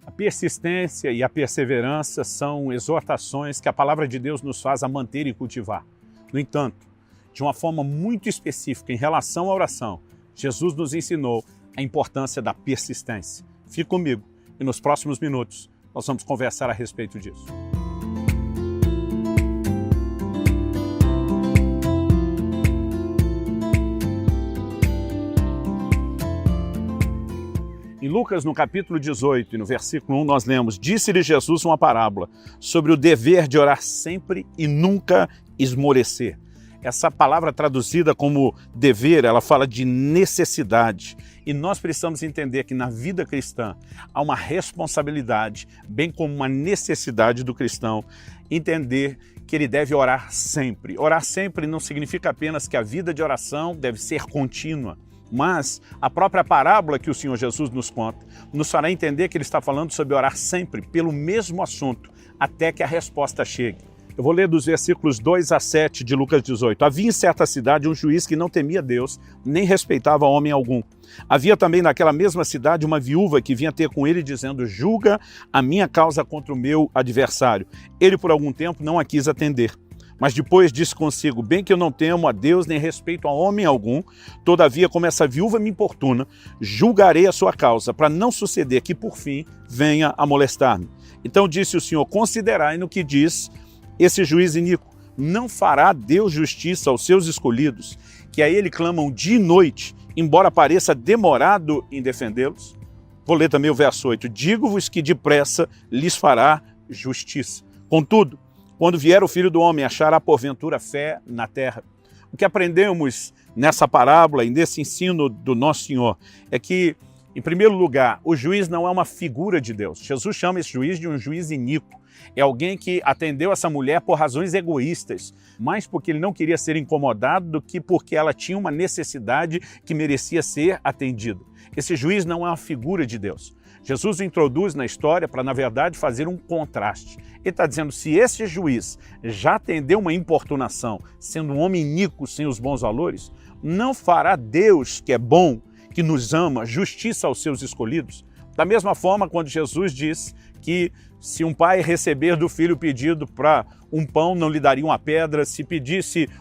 A persistência e a perseverança são exortações que a palavra de Deus nos faz a manter e cultivar. No entanto, de uma forma muito específica em relação à oração, Jesus nos ensinou a importância da persistência. Fique comigo e nos próximos minutos nós vamos conversar a respeito disso. Em Lucas, no capítulo 18, e no versículo 1, nós lemos: Disse-lhe Jesus uma parábola sobre o dever de orar sempre e nunca esmorecer. Essa palavra traduzida como dever, ela fala de necessidade. E nós precisamos entender que na vida cristã há uma responsabilidade, bem como uma necessidade do cristão, entender que ele deve orar sempre. Orar sempre não significa apenas que a vida de oração deve ser contínua, mas a própria parábola que o Senhor Jesus nos conta nos fará entender que ele está falando sobre orar sempre pelo mesmo assunto, até que a resposta chegue. Eu vou ler dos versículos 2 a 7 de Lucas 18. Havia em certa cidade um juiz que não temia Deus, nem respeitava homem algum. Havia também naquela mesma cidade uma viúva que vinha ter com ele dizendo: julga a minha causa contra o meu adversário. Ele por algum tempo não a quis atender. Mas depois disse consigo: bem que eu não temo a Deus nem respeito a homem algum, todavia, como essa viúva me importuna, julgarei a sua causa, para não suceder que por fim venha a molestar-me. Então disse o Senhor: considerai no que diz esse juiz iníquo. Não fará Deus justiça aos seus escolhidos, que a ele clamam dia e noite, embora pareça demorado em defendê-los? Vou ler também o verso 8. Digo-vos que depressa lhes fará justiça. Contudo, quando vier o Filho do Homem, achará porventura fé na terra? O que aprendemos nessa parábola e nesse ensino do nosso Senhor é que, em primeiro lugar, o juiz não é uma figura de Deus. Jesus chama esse juiz de um juiz iníquo. É alguém que atendeu essa mulher por razões egoístas, mais porque ele não queria ser incomodado do que porque ela tinha uma necessidade que merecia ser atendida. Esse juiz não é uma figura de Deus. Jesus o introduz na história para, na verdade, fazer um contraste. Ele está dizendo: se esse juiz já atendeu uma importunação, sendo um homem iníquo sem os bons valores, não fará Deus, que é bom, que nos ama, justiça aos seus escolhidos? Da mesma forma, quando Jesus diz que se um pai receber do filho pedido para um pão, não lhe daria uma pedra, se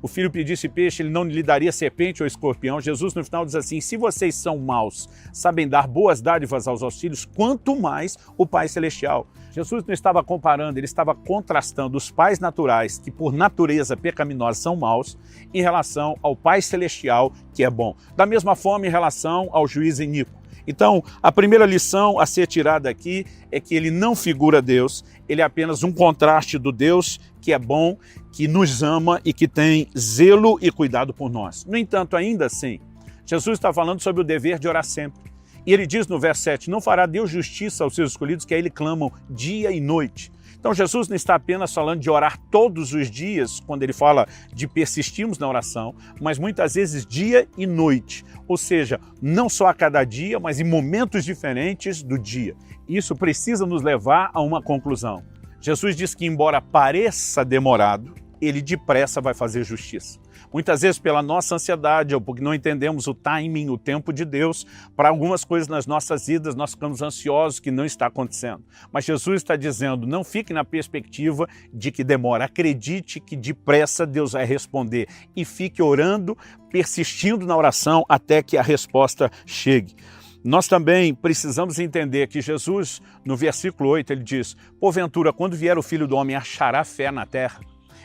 o filho pedisse peixe, ele não lhe daria serpente ou escorpião. Jesus no final diz assim: se vocês são maus, sabem dar boas dádivas aos filhos, quanto mais o Pai Celestial. Jesus não estava comparando, ele estava contrastando os pais naturais, que por natureza pecaminosa são maus, em relação ao Pai Celestial, que é bom. Da mesma forma, em relação ao juiz iníquo. Então, a primeira lição a ser tirada aqui é que ele não figura Deus, ele é apenas um contraste do Deus que é bom, que nos ama e que tem zelo e cuidado por nós. No entanto, ainda assim, Jesus está falando sobre o dever de orar sempre. E ele diz no verso 7, não fará Deus justiça aos seus escolhidos, que a ele clamam dia e noite. Então Jesus não está apenas falando de orar todos os dias, quando ele fala de persistirmos na oração, mas muitas vezes dia e noite. Ou seja, não só a cada dia, mas em momentos diferentes do dia. Isso precisa nos levar a uma conclusão. Jesus diz que, embora pareça demorado, ele depressa vai fazer justiça. Muitas vezes pela nossa ansiedade ou porque não entendemos o timing, o tempo de Deus, para algumas coisas nas nossas vidas nós ficamos ansiosos que não está acontecendo. Mas Jesus está dizendo, não fique na perspectiva de que demora, acredite que depressa Deus vai responder e fique orando, persistindo na oração até que a resposta chegue. Nós também precisamos entender que Jesus, no versículo 8, ele diz, porventura, quando vier o Filho do Homem, achará fé na terra?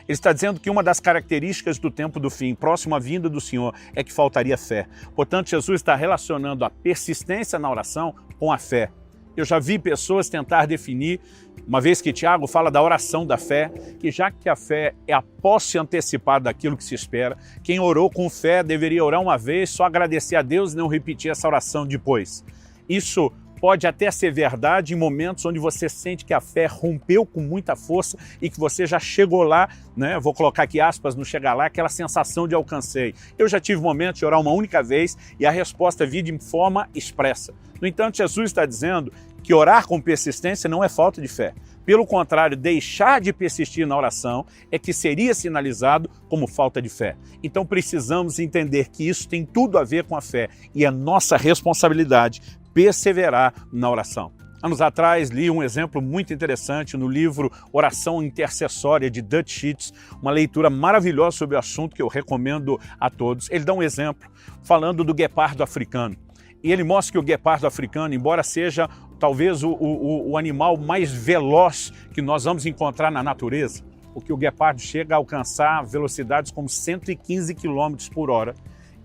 Ele está dizendo que uma das características do tempo do fim, próximo à vinda do Senhor, é que faltaria fé. Portanto, Jesus está relacionando a persistência na oração com a fé. Eu já vi pessoas tentar definir, uma vez que Tiago fala da oração da fé, que já que a fé é a posse antecipada daquilo que se espera, quem orou com fé deveria orar uma vez, só agradecer a Deus e não repetir essa oração depois. Isso pode até ser verdade em momentos onde você sente que a fé rompeu com muita força e que você já chegou lá, né? Vou colocar aqui aspas no chegar lá, aquela sensação de alcancei. Eu já tive momentos de orar uma única vez e a resposta vir de forma expressa. No entanto, Jesus está dizendo que orar com persistência não é falta de fé. Pelo contrário, deixar de persistir na oração é que seria sinalizado como falta de fé. Então precisamos entender que isso tem tudo a ver com a fé e é nossa responsabilidade perseverar na oração. Anos atrás li um exemplo muito interessante no livro Oração Intercessória de Dutch Sheets, uma leitura maravilhosa sobre o assunto que eu recomendo a todos. Ele dá um exemplo falando do guepardo africano. E ele mostra que o guepardo africano, embora seja talvez o animal mais veloz que nós vamos encontrar na natureza, porque o guepardo chega a alcançar velocidades como 115 km por hora,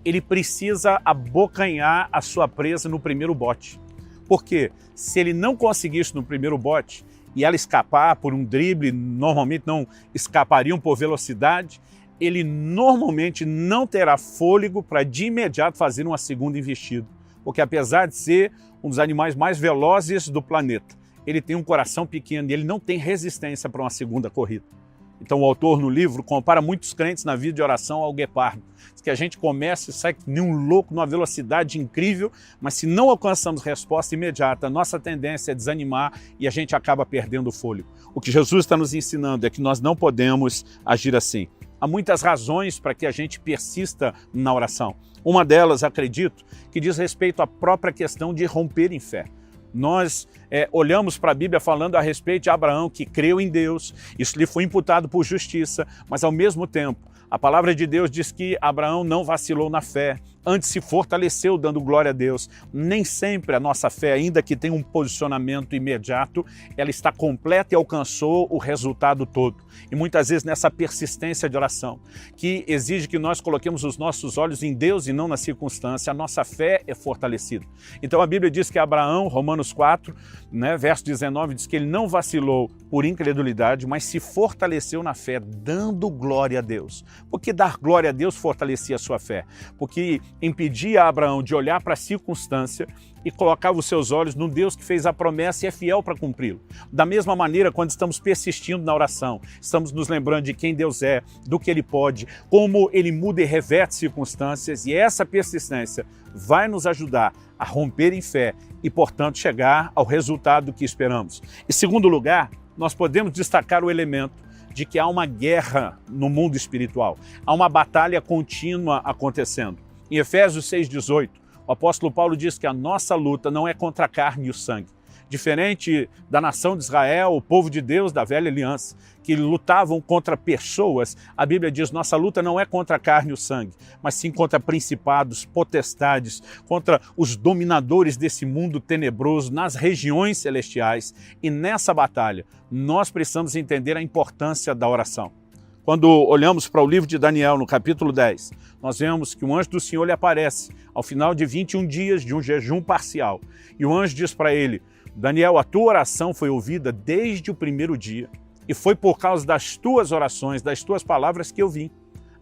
ele precisa abocanhar a sua presa no primeiro bote. Porque se ele não conseguir isso no primeiro bote e ela escapar por um drible, normalmente não escapariam por velocidade, ele normalmente não terá fôlego para de imediato fazer uma segunda investida. Porque apesar de ser um dos animais mais velozes do planeta, ele tem um coração pequeno e ele não tem resistência para uma segunda corrida. Então o autor no livro compara muitos crentes na vida de oração ao guepardo. Diz que a gente começa e sai que nem um louco numa velocidade incrível, mas se não alcançamos resposta imediata, a nossa tendência é desanimar e a gente acaba perdendo o fôlego. O que Jesus está nos ensinando é que nós não podemos agir assim. Há muitas razões para que a gente persista na oração. Uma delas, acredito, que diz respeito à própria questão de romper em fé. Nós olhamos para a Bíblia falando a respeito de Abraão, que creu em Deus, isso lhe foi imputado por justiça, mas ao mesmo tempo, a palavra de Deus diz que Abraão não vacilou na fé, antes se fortaleceu dando glória a Deus. Nem sempre a nossa fé, ainda que tenha um posicionamento imediato, ela está completa e alcançou o resultado todo. E muitas vezes nessa persistência de oração, que exige que nós coloquemos os nossos olhos em Deus e não na circunstância, a nossa fé é fortalecida. Então a Bíblia diz que Abraão, Romanos 4, verso 19, diz que ele não vacilou por incredulidade, mas se fortaleceu na fé, dando glória a Deus. Porque dar glória a Deus fortalecia a sua fé? Porque impedia Abraão de olhar para a circunstância e colocava os seus olhos no Deus que fez a promessa e é fiel para cumpri-lo. Da mesma maneira, quando estamos persistindo na oração, estamos nos lembrando de quem Deus é, do que Ele pode, como Ele muda e reverte circunstâncias, e essa persistência vai nos ajudar a romper em fé e, portanto, chegar ao resultado que esperamos. Em segundo lugar, nós podemos destacar o elemento de que há uma guerra no mundo espiritual, há uma batalha contínua acontecendo. Em Efésios 6,18, o apóstolo Paulo diz que a nossa luta não é contra a carne e o sangue. Diferente da nação de Israel, o povo de Deus da velha aliança, que lutavam contra pessoas, a Bíblia diz, nossa luta não é contra a carne e o sangue, mas sim contra principados, potestades, contra os dominadores desse mundo tenebroso nas regiões celestiais. E nessa batalha, nós precisamos entender a importância da oração. Quando olhamos para o livro de Daniel, no capítulo 10, nós vemos que o anjo do Senhor lhe aparece ao final de 21 dias de um jejum parcial. E o anjo diz para ele, Daniel, a tua oração foi ouvida desde o primeiro dia e foi por causa das tuas orações, das tuas palavras que eu vim.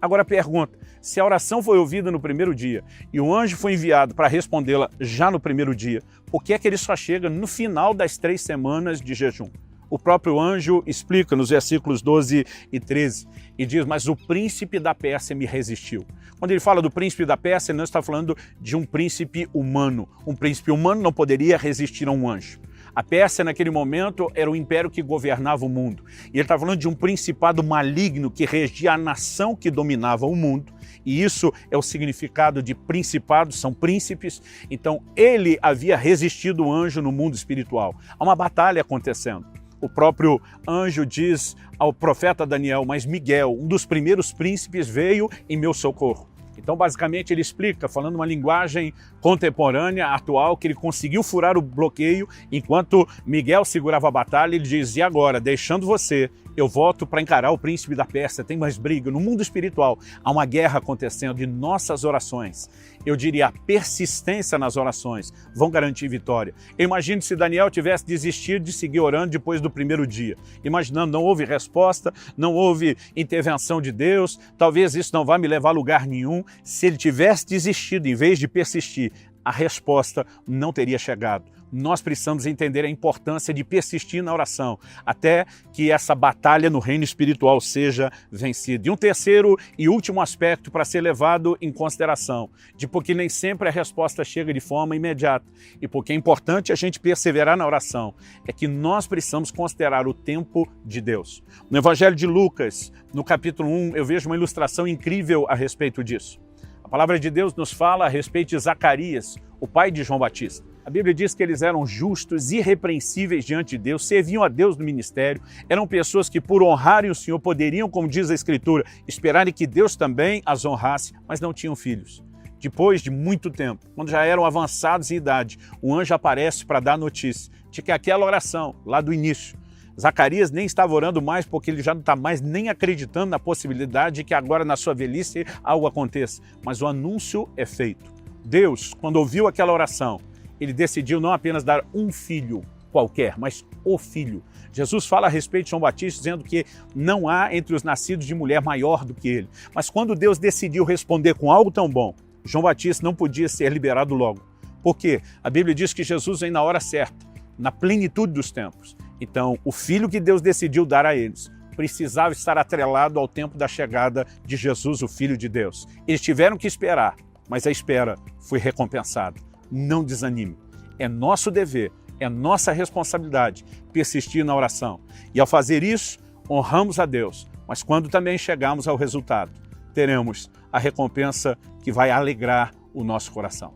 Agora pergunta, se a oração foi ouvida no primeiro dia e o anjo foi enviado para respondê-la já no primeiro dia, por que é que ele só chega no final das 3 semanas de jejum? O próprio anjo explica nos versículos 12 e 13 e diz, mas o príncipe da Pérsia me resistiu. Quando ele fala do príncipe da Pérsia, ele não está falando de um príncipe humano. Um príncipe humano não poderia resistir a um anjo. A Pérsia, naquele momento, era o império que governava o mundo. E ele está falando de um principado maligno que regia a nação que dominava o mundo. E isso é o significado de principado, são príncipes. Então, ele havia resistido o anjo no mundo espiritual. Há uma batalha acontecendo. O próprio anjo diz ao profeta Daniel, mas Miguel, um dos primeiros príncipes, veio em meu socorro. Então, basicamente, ele explica, falando uma linguagem contemporânea, atual, que ele conseguiu furar o bloqueio, enquanto Miguel segurava a batalha, ele diz, e agora, deixando você, eu volto para encarar o príncipe da Pérsia, tem mais briga. No mundo espiritual, há uma guerra acontecendo e nossas orações, eu diria a persistência nas orações, vão garantir vitória. Eu imagino se Daniel tivesse desistido de seguir orando depois do primeiro dia, imaginando, não houve resposta, não houve intervenção de Deus, talvez isso não vá me levar a lugar nenhum. Se ele tivesse desistido em vez de persistir, a resposta não teria chegado. Nós precisamos entender a importância de persistir na oração, até que essa batalha no reino espiritual seja vencida. E um terceiro e último aspecto para ser levado em consideração, de porque nem sempre a resposta chega de forma imediata, e porque é importante a gente perseverar na oração, é que nós precisamos considerar o tempo de Deus. No Evangelho de Lucas, no capítulo 1, eu vejo uma ilustração incrível a respeito disso. A palavra de Deus nos fala a respeito de Zacarias, o pai de João Batista. A Bíblia diz que eles eram justos, irrepreensíveis diante de Deus, serviam a Deus no ministério, eram pessoas que por honrarem o Senhor poderiam, como diz a Escritura, esperarem que Deus também as honrasse, mas não tinham filhos. Depois de muito tempo, quando já eram avançados em idade, o anjo aparece para dar notícia de que aquela oração lá do início, Zacarias nem estava orando mais porque ele já não está mais nem acreditando na possibilidade de que agora na sua velhice algo aconteça, mas o anúncio é feito. Deus, quando ouviu aquela oração, ele decidiu não apenas dar um filho qualquer, mas o filho. Jesus fala a respeito de João Batista, dizendo que não há entre os nascidos de mulher maior do que ele. Mas quando Deus decidiu responder com algo tão bom, João Batista não podia ser liberado logo. Por quê? A Bíblia diz que Jesus vem na hora certa, na plenitude dos tempos. Então, o filho que Deus decidiu dar a eles precisava estar atrelado ao tempo da chegada de Jesus, o Filho de Deus. Eles tiveram que esperar, mas a espera foi recompensada. Não desanime. É nosso dever, é nossa responsabilidade persistir na oração. E ao fazer isso, honramos a Deus. Mas quando também chegarmos ao resultado, teremos a recompensa que vai alegrar o nosso coração.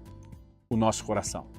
O nosso coração.